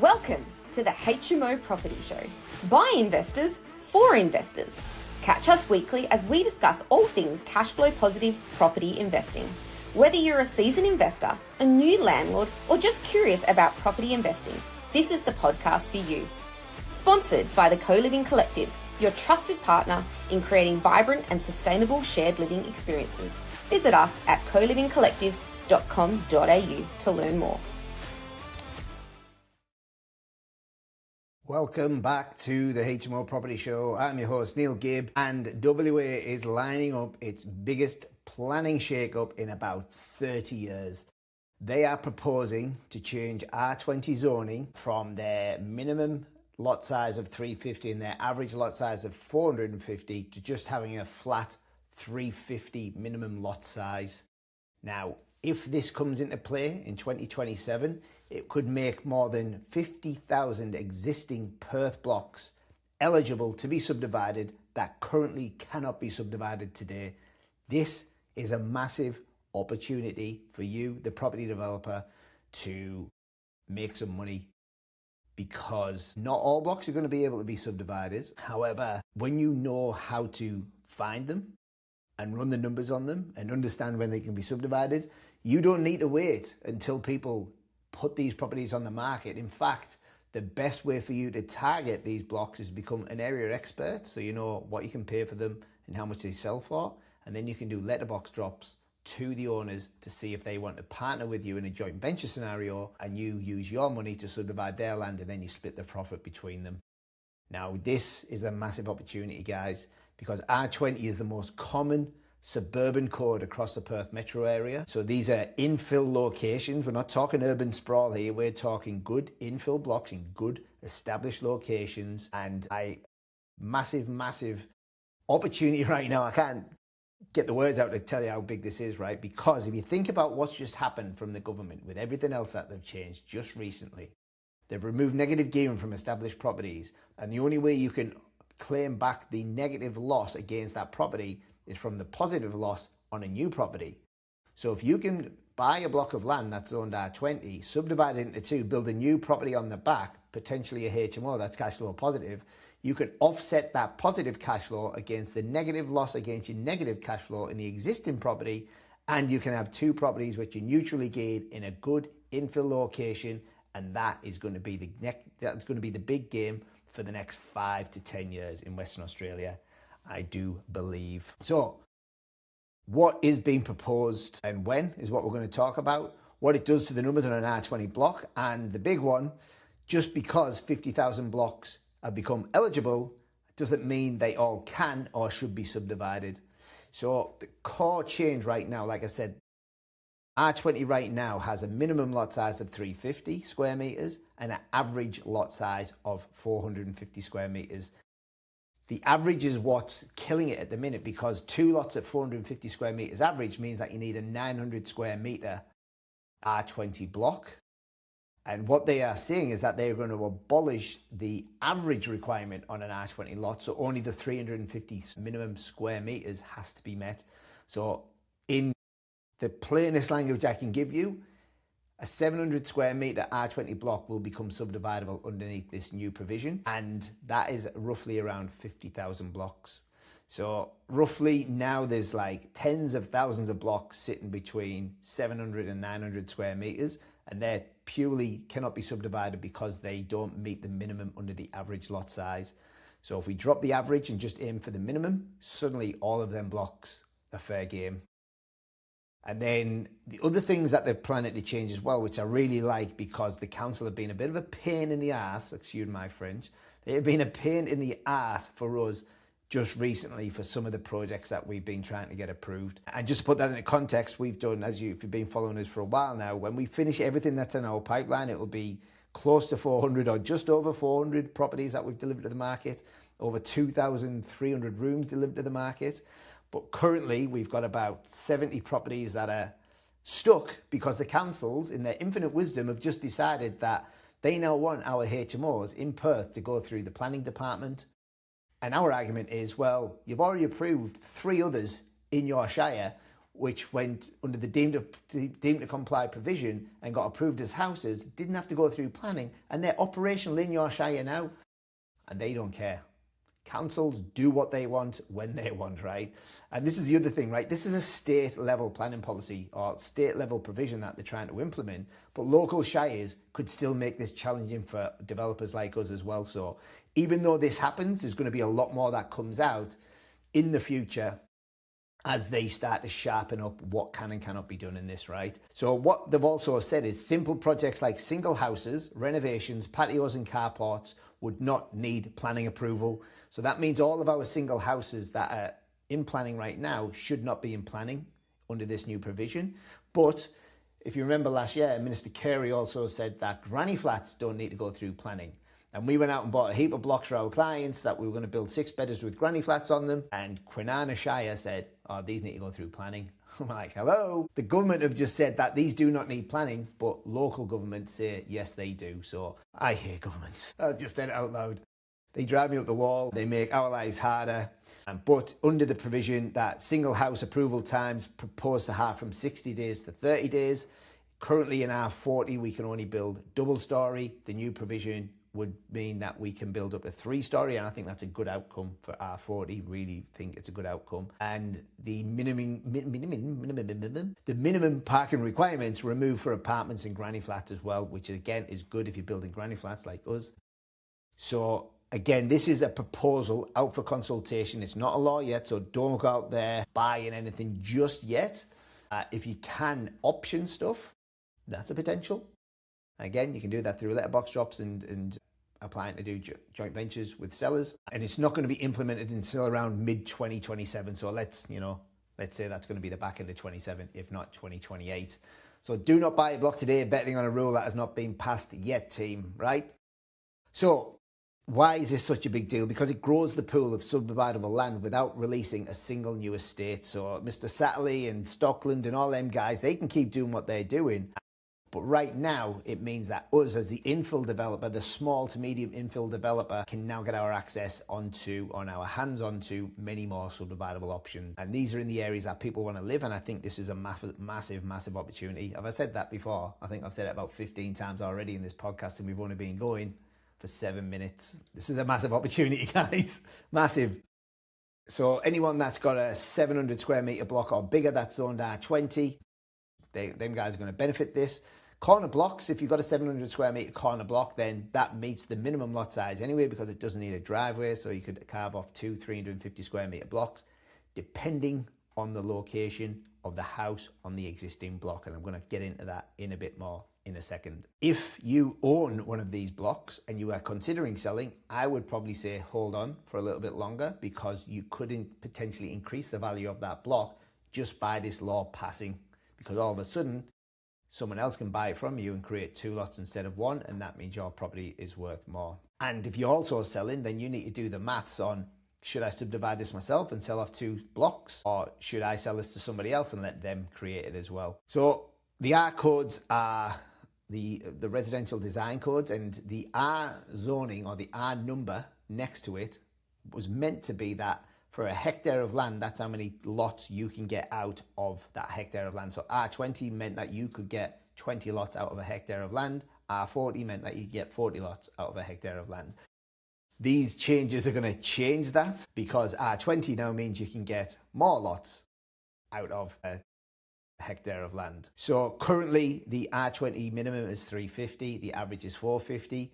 Welcome to the HMO Property Show. By investors, for investors. Catch us weekly as we discuss all things cash flow positive property investing. Whether you're a seasoned investor, a new landlord, or just curious about property investing, this is the podcast for you. Sponsored by the Co-Living Collective, your trusted partner in creating vibrant and sustainable shared living experiences. Visit us at colivingcollective.com.au to learn more. Welcome back to the HMO Property Show. I'm your host, Neil Gibb, and WA is lining up its biggest planning shakeup in about 30 years. They are proposing to change R20 zoning from their minimum lot size of 350 and their average lot size of 450 to just having a flat 350 minimum lot size. Now, if this comes into play in 2027, it could make more than 50,000 existing Perth blocks eligible to be subdivided that currently cannot be subdivided today. This is a massive opportunity for you, the property developer, to make some money, because not all blocks are going to be able to be subdivided. However, when you know how to find them and run the numbers on them and understand when they can be subdivided, you don't need to wait until people put these properties on the market. In fact, the best way for you to target these blocks is become an area expert, so you know what you can pay for them and how much they sell for, and then you can do letterbox drops to the owners to see if they want to partner with you in a joint venture scenario, and you use your money to subdivide their land, and then you split the profit between them. Now, this is a massive opportunity, guys, because R20 is the most common suburban code across the Perth metro area. So these are infill locations. We're not talking urban sprawl here. We're talking good infill blocks in good established locations, and massive opportunity right now. I can't get the words out to tell you how big this is, right? Because if you think about what's just happened from the government with everything else that they've changed just recently, they've removed negative gearing from established properties, and the only way you can claim back the negative loss against that property is from the positive loss on a new property. So if you can buy a block of land that's owned R20, subdivide it into two, build a new property on the back, potentially a HMO that's cash flow positive, you can offset that positive cash flow against the negative loss against your negative cash flow in the existing property, and you can have two properties which are neutrally geared in a good infill location, and that is going to be the big game for the next 5 to 10 years in Western Australia, I do believe. So what is being proposed and when is what we're going to talk about, what it does to the numbers on an R20 block, and the big one, just because 50,000 blocks have become eligible doesn't mean they all can or should be subdivided. So the core change right now, like I said, R20 right now has a minimum lot size of 350 square meters and an average lot size of 450 square meters. The average is what's killing it at the minute, because two lots at 450 square meters average means that you need a 900 square meter R20 block. And what they are saying is that they're going to abolish the average requirement on an R20 lot, so only the 350 minimum square meters has to be met. So in the plainest language I can give you, a 700 square meter R20 block will become subdividable underneath this new provision, and that is roughly around 50,000 blocks. So roughly now there's like tens of thousands of blocks sitting between 700 and 900 square meters, and they purely cannot be subdivided because they don't meet the minimum under the average lot size. So if we drop the average and just aim for the minimum, suddenly all of them blocks are fair game. And then the other things that they're planning to change as well, which I really like, because the council have been a bit of a pain in the arse, excuse my French, they have been a pain in the arse for us just recently for some of the projects that we've been trying to get approved. And just to put that into context, we've done, if you've been following us for a while now, when we finish everything that's in our pipeline, it will be close to 400 or just over 400 properties that we've delivered to the market, over 2,300 rooms delivered to the market. But currently we've got about 70 properties that are stuck because the councils, in their infinite wisdom, have just decided that they now want our HMOs in Perth to go through the planning department. And our argument is, well, you've already approved 3 others in your shire. which went under the deemed to comply provision and got approved as houses, didn't have to go through planning, and they're operational in your shire now, and they don't care. Councils do what they want when they want, right? And this is the other thing, right? This is a state level planning policy or state level provision that they're trying to implement, but local shires could still make this challenging for developers like us as well. So even though this happens, there's going to be a lot more that comes out in the future as they start to sharpen up what can and cannot be done in this, right? So what they've also said is simple projects like single houses, renovations, patios and carports would not need planning approval. So that means all of our single houses that are in planning right now should not be in planning under this new provision. But if you remember last year, Minister Carey also said that granny flats don't need to go through planning. And we went out and bought a heap of blocks for our clients that we were going to build 6-bedders with granny flats on them. And Kwinana Shire said, oh, these need to go through planning. I'm like, hello? The government have just said that these do not need planning, but local governments say, yes, they do. So I hate governments. I just said it out loud. They drive me up the wall. They make our lives harder. But under the provision that single house approval times proposed to halve from 60 days to 30 days. Currently in R40, we can only build double story. The new provision would mean that we can build up a 3-story, and I think that's a good outcome for R40. Really think it's a good outcome. And the minimum parking requirements removed for apartments and granny flats as well, which again is good if you're building granny flats like us. So again, this is a proposal out for consultation. It's not a law yet, so don't go out there buying anything just yet. If you can option stuff, that's a potential. Again, you can do that through letterbox shops and applying to do joint ventures with sellers. And it's not going to be implemented until around mid-2027. So let's say that's going to be the back end of 27, if not 2028. So do not buy a block today betting on a rule that has not been passed yet, team, right? So why is this such a big deal? Because it grows the pool of subdividable land without releasing a single new estate. So Mr. Satterley and Stockland and all them guys, they can keep doing what they're doing. But right now, it means that us as the infill developer, the small to medium infill developer, can now get our access on our hands onto many more subdividable options. And these are in the areas that people want to live. And I think this is a massive opportunity. Have I said that before? I think I've said it about 15 times already in this podcast, and we've only been going for 7 minutes. This is a massive opportunity, guys. Massive. So anyone that's got a 700 square meter block or bigger that's zoned R20, them guys are going to benefit this. Corner blocks, if you've got a 700 square metre corner block, then that meets the minimum lot size anyway because it doesn't need a driveway, so you could carve off 2 350 square metre blocks depending on the location of the house on the existing block, and I'm going to get into that in a bit more in a second. If you own one of these blocks and you are considering selling, I would probably say hold on for a little bit longer because you couldn't potentially increase the value of that block just by this law passing, because all of a sudden someone else can buy it from you and create 2 lots instead of 1, and that means your property is worth more. And if you're also selling, then you need to do the maths on, should I subdivide this myself and sell off 2 blocks, or should I sell this to somebody else and let them create it as well? So the R codes are the residential design codes, and the R zoning or the R number next to it was meant to be that for a hectare of land, that's how many lots you can get out of that hectare of land. So R20 meant that you could get 20 lots out of a hectare of land. R40 meant that you get 40 lots out of a hectare of land. These changes are going to change that because R20 now means you can get more lots out of a hectare of land. So currently the R20 minimum is 350, the average is 450.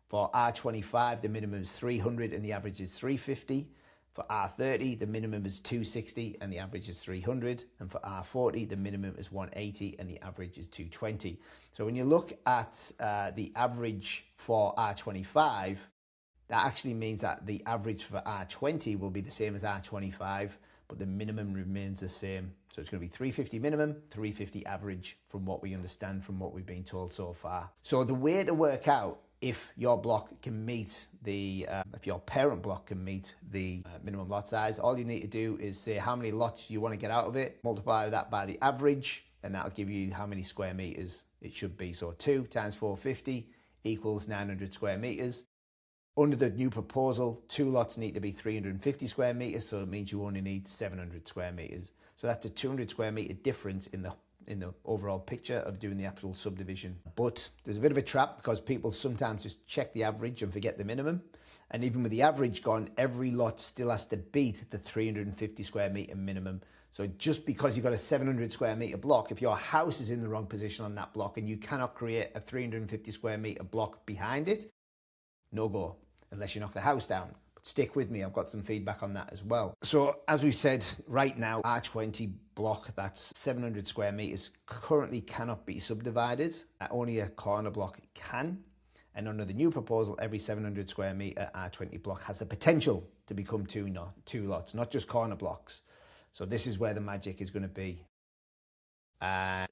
For R25, the minimum is 300 and the average is 350. For R30, the minimum is 260 and the average is 300. And for R40, the minimum is 180 and the average is 220. So when you look at the average for R25, that actually means that the average for R20 will be the same as R25, but the minimum remains the same. So it's going to be 350 minimum, 350 average from what we understand, from what we've been told so far. So the way to work out if your block can meet if your parent block can meet the minimum lot size, all you need to do is say how many lots you want to get out of it, multiply that by the average, and that'll give you how many square meters it should be. So 2 times 450 equals 900 square meters. Under the new proposal, 2 lots need to be 350 square meters, so it means you only need 700 square meters. So that's a 200 square meter difference in the overall picture of doing the actual subdivision. But there's a bit of a trap because people sometimes just check the average and forget the minimum. And even with the average gone, every lot still has to beat the 350 square meter minimum. So just because you've got a 700 square meter block, if your house is in the wrong position on that block and you cannot create a 350 square meter block behind it, no go, unless you knock the house down. But stick with me, I've got some feedback on that as well. So as we've said, right now, R20 block that's 700 square meters currently cannot be subdivided. Only a corner block can. And under the new proposal, every 700 square meter R20 block has the potential to become two lots, not just corner blocks. So this is where the magic is going to be.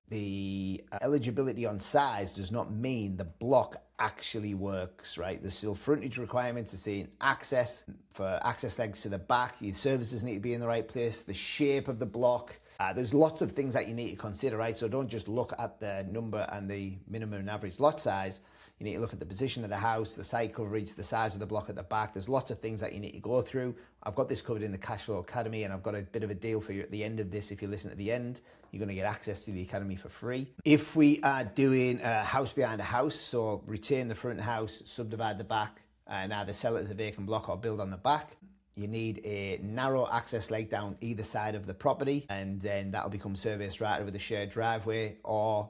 The eligibility on size does not mean the block actually works, right? There's still frontage requirements to see access, for access legs to the back. Your services need to be in the right place, the shape of the block. There's lots of things that you need to consider, right? So don't just look at the number and the minimum and average lot size. You need to look at the position of the house, the site coverage, the size of the block at the back. There's lots of things that you need to go through. I've got this covered in the Cashflow Academy, and I've got a bit of a deal for you at the end of this. If you listen to the end, you're going to get access to the Academy for free. If we are doing a house behind a house, so retain the front house, subdivide the back, and either sell it as a vacant block or build on the back, you need a narrow access leg down either side of the property, and then that'll become survey strata with a shared driveway. Or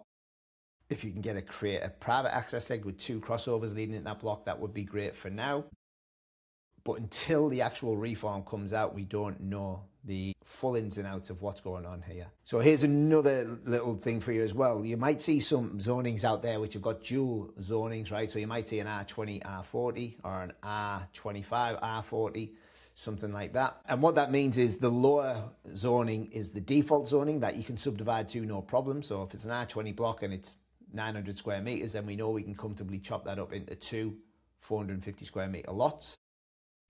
if you can create a private access leg with two crossovers leading into that block, that would be great for now. But until the actual reform comes out, we don't know the full ins and outs of what's going on here. So here's another little thing for you as well. You might see some zonings out there which have got dual zonings, right? So you might see an R20, R40 or an R25, R40, something like that. And what that means is the lower zoning is the default zoning that you can subdivide to no problem. So if it's an R20 block and it's 900 square meters, then we know we can comfortably chop that up into two 450 square meter lots.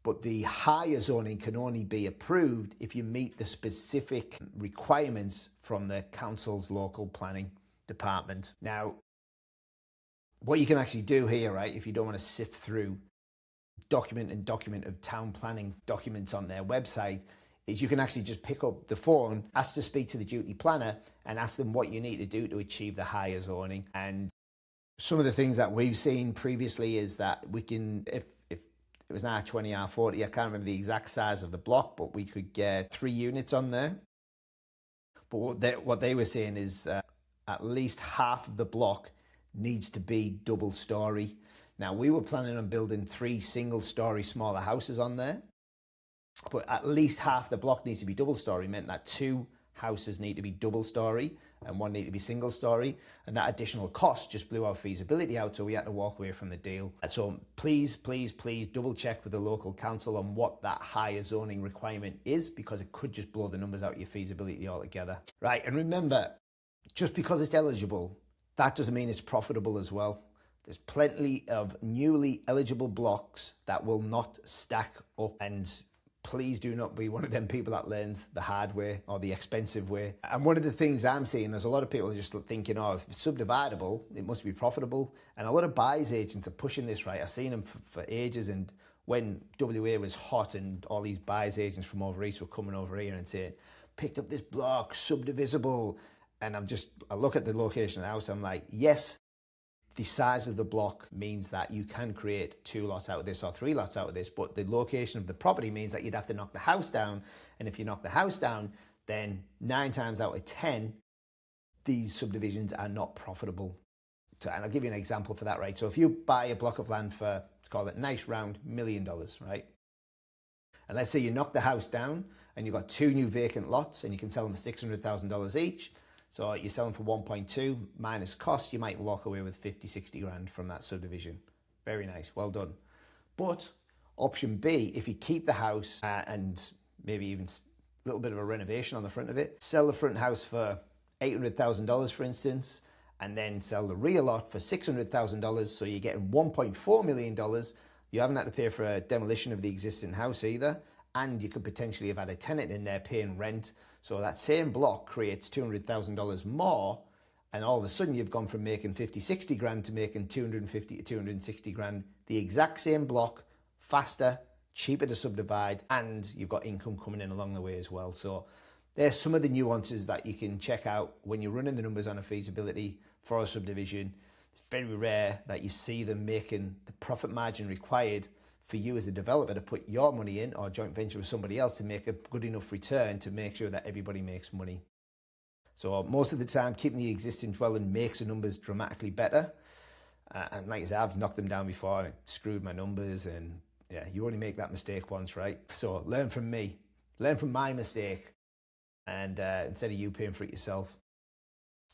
But the higher zoning can only be approved if you meet the specific requirements from the council's local planning department. Now, what you can actually do here, right, if you don't want to sift through document of town planning documents on their website, is you can actually just pick up the phone, ask to speak to the duty planner, and ask them what you need to do to achieve the higher zoning. And some of the things that we've seen previously is that we can, if it was an R20, R40, I can't remember the exact size of the block, but we could get 3 units on there. But what they were saying is at least half of the block needs to be double story. Now, we were planning on building 3 single-story smaller houses on there, but at least half the block needs to be double story, meant that 2 houses need to be double story and 1 need to be single story, and that additional cost just blew our feasibility out, so we had to walk away from the deal. So please double check with the local council on what that higher zoning requirement is, because it could just blow the numbers out of your feasibility altogether. Right, and remember, just because it's eligible, that doesn't mean it's profitable as well. There's plenty of newly eligible blocks that will not stack up, and please do not be one of them people that learns the hard way or the expensive way. And one of the things I'm seeing is a lot of people are just thinking, oh, if it's subdividable, it must be profitable. And a lot of buyers agents are pushing this, right? I've seen them for ages. And when WA was hot and all these buyers agents from over east were coming over here and saying, picked up this block, subdivisible. And I look at the location of the house, I'm like, yes, the size of the block means that you can create 2 lots out of this or 3 lots out of this, but the location of the property means that you'd have to knock the house down. And if you knock the house down, then 9 times out of 10, these subdivisions are not profitable. And I'll give you an example for that, right? So if you buy a block of land for, let's call it nice round $1 million, right? And let's say you knock the house down and you've got 2 new vacant lots and you can sell them for $600,000 each. So you're selling for 1.2 minus cost, you might walk away with 50, 60 grand from that subdivision. Very nice, well done. But option B, if you keep the house and maybe even a little bit of a renovation on the front of it, sell the front house for $800,000 for instance, and then sell the rear lot for $600,000, so you're getting $1.4 million. You haven't had to pay for a demolition of the existing house either, and you could potentially have had a tenant in there paying rent. So that same block creates $200,000 more, and all of a sudden you've gone from making 50, 60 grand to making 250 to 260 grand. The exact same block, faster, cheaper to subdivide, and you've got income coming in along the way as well. So There's some of the nuances that you can check out when you're running the numbers on a feasibility for a subdivision. It's very rare that you see them making the profit margin required for you as a developer to put your money in or joint venture with somebody else to make a good enough return to make sure that everybody makes money. So most of the time, keeping the existing dwelling makes the numbers dramatically better. And like I said, I've knocked them down before and screwed my numbers, and yeah, you only make that mistake once, right? So learn from me, learn from my mistake, and instead of you paying for it yourself.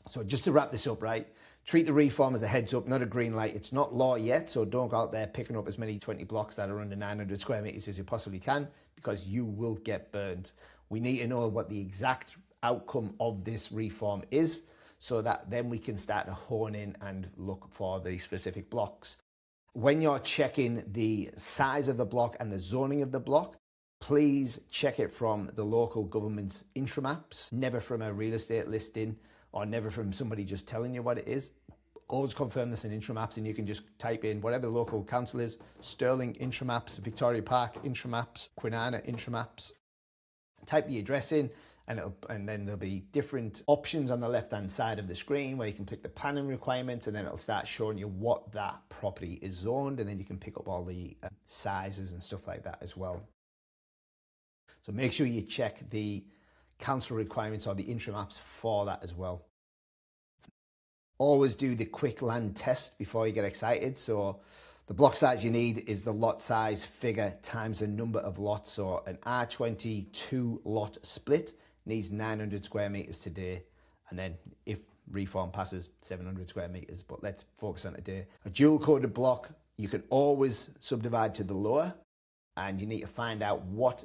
So just to wrap this up, right? Treat the reform as a heads up, not a green light. It's not law yet, so don't go out there picking up as many 20 blocks that are under 900 square meters as you possibly can, because you will get burned. We need to know what the exact outcome of this reform is, so that then we can start to hone in and look for the specific blocks. When you're checking the size of the block and the zoning of the block, please check it from the local government's intramaps, never from a real estate listing or never from somebody just telling you what it is. Always confirm this in intramaps, and you can just type in whatever the local council is: Stirling intramaps, Victoria Park intramaps, Kwinana intramaps. Type the address in, and then there'll be different options on the left-hand side of the screen where you can pick the planning requirements, and then it'll start showing you what that property is zoned, and then you can pick up all the sizes and stuff like that as well. So make sure you check the council requirements or the intramaps for that as well. Always do the quick land test before you get excited. So the block size you need is the lot size figure times the number of lots. So an R20 2-lot split needs 900 square meters today. And then if reform passes, 700 square meters. But let's focus on today. A dual coded block, you can always subdivide to the lower, and you need to find out what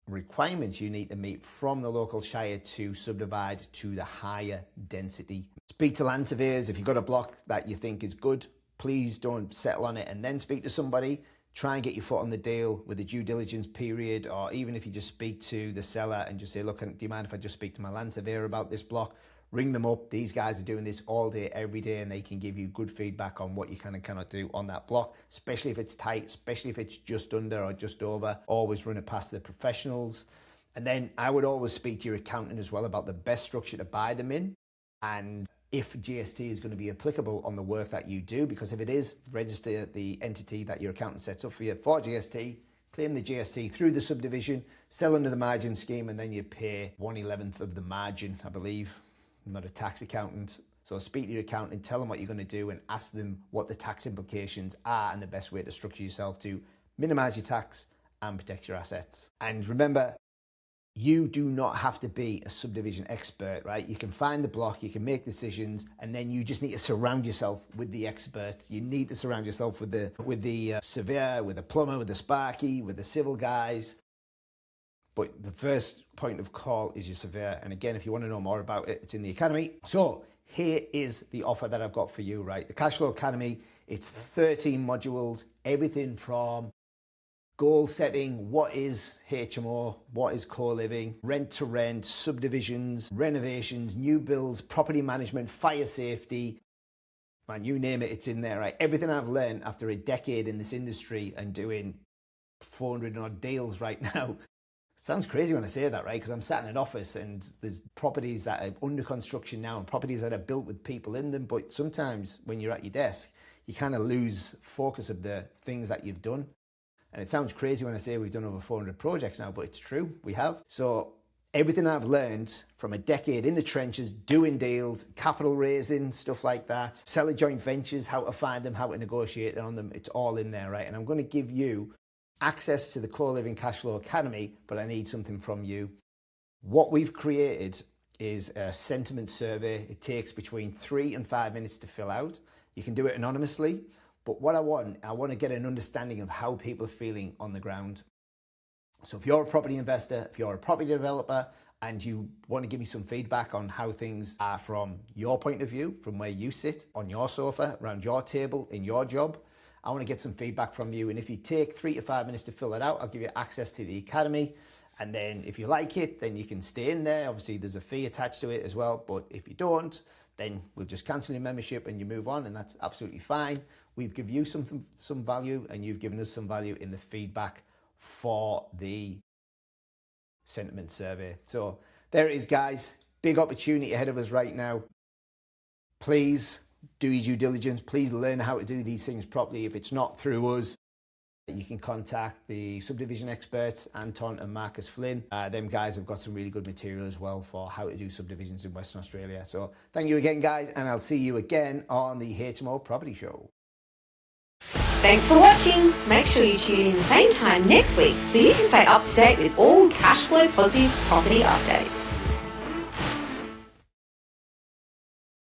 requirements you need to meet from the local shire to subdivide to the higher density. Speak to land surveyors. If you've got a block that you think is good, please don't settle on it and then speak to somebody. Try and get your foot on the deal with the due diligence period, or even if you just speak to the seller and just say, look, do you mind if I just speak to my land surveyor about this block? Ring them up. These guys are doing this all day, every day, and they can give you good feedback on what you can and cannot do on that block, especially if it's tight, especially if it's just under or just over. Always run it past the professionals. And then I would always speak to your accountant as well about the best structure to buy them in, and if GST is going to be applicable on the work that you do, because if it is, register the entity that your accountant sets up for you for GST, claim the GST through the subdivision, sell under the margin scheme, and then you pay 1/11 of the margin, I believe. I'm not a tax accountant, so speak to your accountant, tell them what you're going to do, and ask them what the tax implications are and the best way to structure yourself to minimize your tax and protect your assets. And remember, you do not have to be a subdivision expert, right? You can find the block, you can make decisions, and then you just need to surround yourself with the experts. You need to surround yourself with the surveyor, with the plumber, with the sparky, with the civil guys. But the first point of call is your surveyor. And again, if you want to know more about it, it's in the Academy. So here is the offer that I've got for you, right? The Cashflow Academy, it's 13 modules, everything from goal setting, what is HMO, what is co-living, rent to rent, subdivisions, renovations, new builds, property management, fire safety. Man, you name it, it's in there, right? Everything I've learned after a decade in this industry and doing 400 odd deals right now. Sounds crazy when I say that, right? Because I'm sat in an office and there's properties that are under construction now and properties that are built with people in them. But sometimes when you're at your desk, you kind of lose focus of the things that you've done. And it sounds crazy when I say we've done over 400 projects now, but it's true, we have. So everything I've learned from a decade in the trenches, doing deals, capital raising, stuff like that, selling joint ventures, how to find them, how to negotiate on them, it's all in there, right? And I'm going to give you access to the Co-Living Cashflow Academy, but I need something from you. What we've created is a sentiment survey. It takes between 3 and 5 minutes to fill out. You can do it anonymously, but what I want to get an understanding of how people are feeling on the ground. So if you're a property investor, if you're a property developer, and you want to give me some feedback on how things are from your point of view, from where you sit on your sofa, around your table, in your job, I want to get some feedback from you. And if you take 3 to 5 minutes to fill it out, I'll give you access to the Academy. And then if you like it, then you can stay in there. Obviously, there's a fee attached to it as well. But if you don't, then we'll just cancel your membership and you move on. And that's absolutely fine. We've given you some value, and you've given us some value in the feedback for the sentiment survey. So there it is, guys. Big opportunity ahead of us right now. Please do your due diligence. Please learn how to do these things properly. If it's not through us, you can contact the subdivision experts, Anton and Marcus Flynn. Them guys have got some really good material as well for how to do subdivisions in Western Australia. So thank you again, guys, and I'll see you again on the HMO Property Show. Thanks for watching. Make sure you tune in the same time next week so you can stay up to date with all cash flow positive property updates.